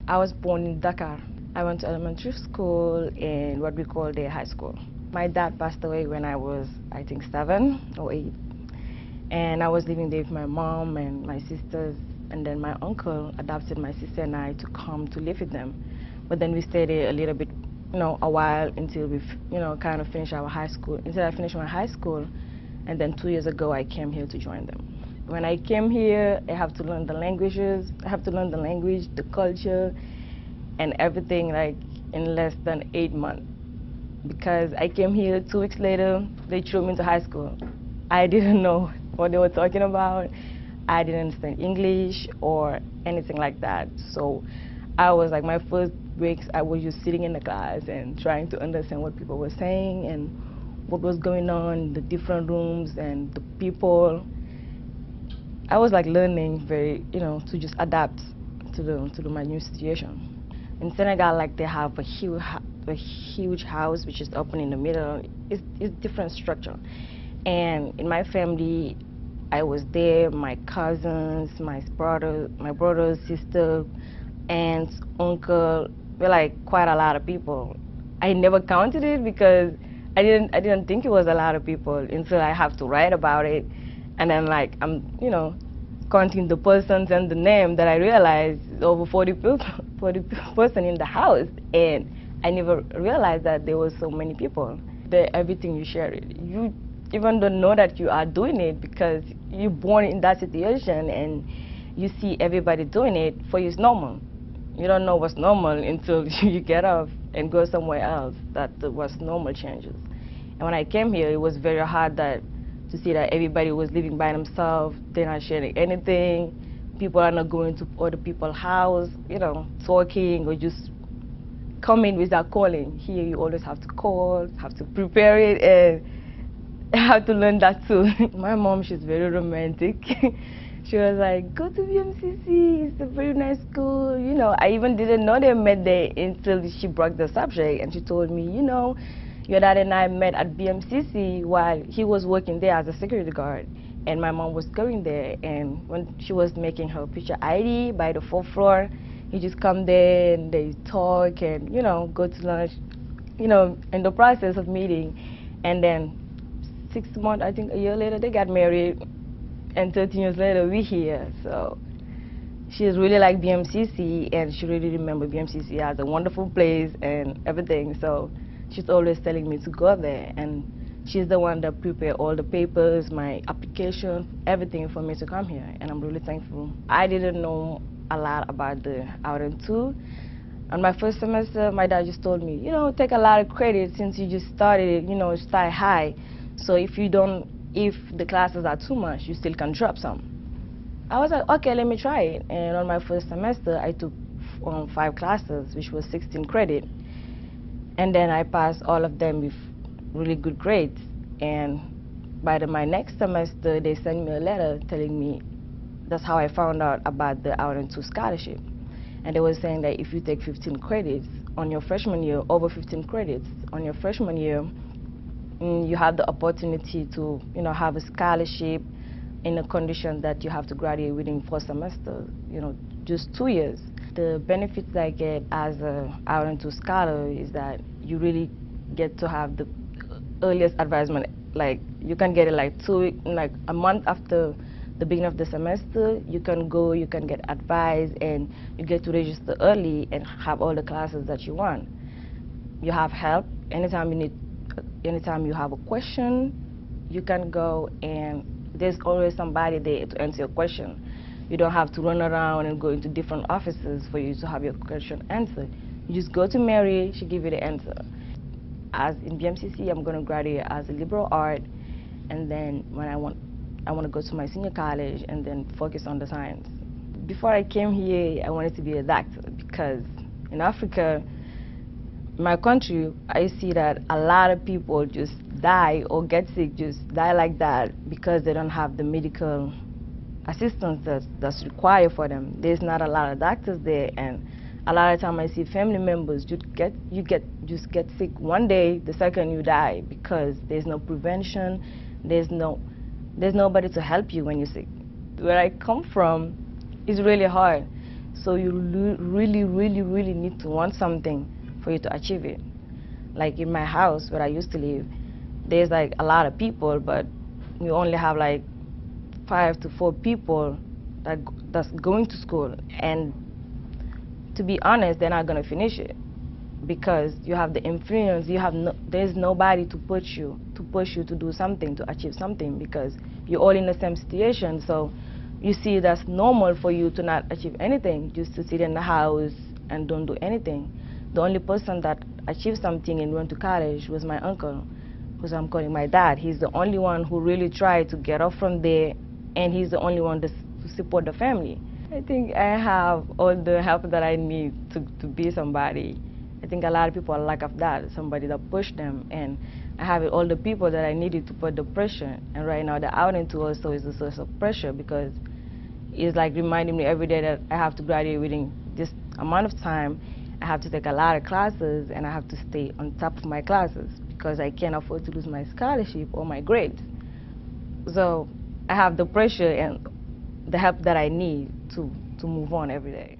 I was born in Dakar. I went to elementary school and what we call the high school. My dad passed away when I was, I think, 7 or 8. And I was living there with my mom and my sisters. And then my uncle adopted my sister and I to come to live with them. But then we stayed there a little bit, a while until we, kind of finished our high school. Until I finished my high school. And then 2 years ago, I came here to join them. When I came here, I have to learn the languages. I have to learn the language, the culture, and everything like in less than 8 months. Because I came here 2 weeks later, they threw me into high school. I didn't know what they were talking about. I didn't understand English or anything like that. So I was like, my first weeks, I was just sitting in the class and trying to understand what people were saying and what was going on in the different rooms and the people. I was like learning to just adapt to my new situation. In Senegal, like they have a huge house which is open in the middle. It's different structure. And in my family, I was there, my cousins, my brother, sister, aunts, uncle, we're like quite a lot of people. I never counted it because I didn't think it was a lot of people until I have to write about it. And then like I'm, counting the persons and the name that I realized over 40 people, 40 person in the house. And I never realized that there were so many people. Everything you share it. You even don't know that you are doing it because you're born in that situation and you see everybody doing it. For you, it's normal. You don't know what's normal until you get off and go somewhere else that what's normal changes. And when I came here, it was very hard to see that everybody was living by themselves. They're not sharing anything. People are not going to other people's house, talking or just coming without calling. Here you always have to call, have to prepare it, and I have to learn that too. My mom, she's very romantic. She was like, go to BMCC, it's a very nice school. I even didn't know they met there until she brought the subject and she told me, your dad and I met at BMCC while he was working there as a security guard. And my mom was going there, and when she was making her picture ID by the 4th floor, he just come there and they talk and, go to lunch, in the process of meeting. And then 6 months, I think a year later, they got married. And 13 years later, we're here. So she's really like BMCC, and she really remember BMCC as a wonderful place and everything. So she's always telling me to go there, and she's the one that prepared all the papers, my application, everything for me to come here, and I'm really thankful. I didn't know a lot about the Out-and-Two. On my first semester, my dad just told me, take a lot of credit since you just started, start high. So if the classes are too much, you still can drop some. I was like, okay, let me try it. And on my first semester, I took 5 classes, which was 16 credit. And then I passed all of them with really good grades. And by my next semester, they sent me a letter telling me that's how I found out about the Out-and-Two scholarship. And they were saying that if you take 15 credits on your freshman year, over 15 credits on your freshman year, you have the opportunity to, have a scholarship in a condition that you have to graduate within 4 semesters, just 2 years. The benefits I get as a Out-and-Two scholar is that you really get to have the earliest advisement. Like you can get it like a month after the beginning of the semester. You can go, you can get advice, and you get to register early and have all the classes that you want. You have help anytime you have a question. You can go, and there's always somebody there to answer your question. You don't have to run around and go into different offices for you to have your question answered. You just go to Mary, she give you the answer. As in BMCC, I'm going to graduate as a liberal art, and then when I want to go to my senior college and then focus on the science. Before I came here, I wanted to be a doctor because in Africa, my country, I see that a lot of people just die or get sick, just die like that because they don't have the medical assistance that's required for them. There's not a lot of doctors there, and a lot of time I see family members just get sick one day, the second you die because there's no prevention, there's nobody to help you when you're sick. Where I come from is really hard. So you really, really, really need to want something for you to achieve it. Like in my house where I used to live, there's like a lot of people, but we only have like 5 to 4 people that's going to school, and to be honest, they're not going to finish it because you have the influence. There's nobody to push you to do something, to achieve something, because you're all in the same situation. So you see that's normal for you to not achieve anything, just to sit in the house and don't do anything. The only person that achieved something and went to college was my uncle, who I'm calling my dad. He's the only one who really tried to get up from there, and he's the only one to support the family. I think I have all the help that I need to be somebody. I think a lot of people lack of that, somebody that pushed them, and I have all the people that I needed to put the pressure. And right now the outing too also is a source of pressure, because it's like reminding me every day that I have to graduate within this amount of time. I have to take a lot of classes, and I have to stay on top of my classes because I can't afford to lose my scholarship or my grades. So I have the pressure and the help that I need to move on every day.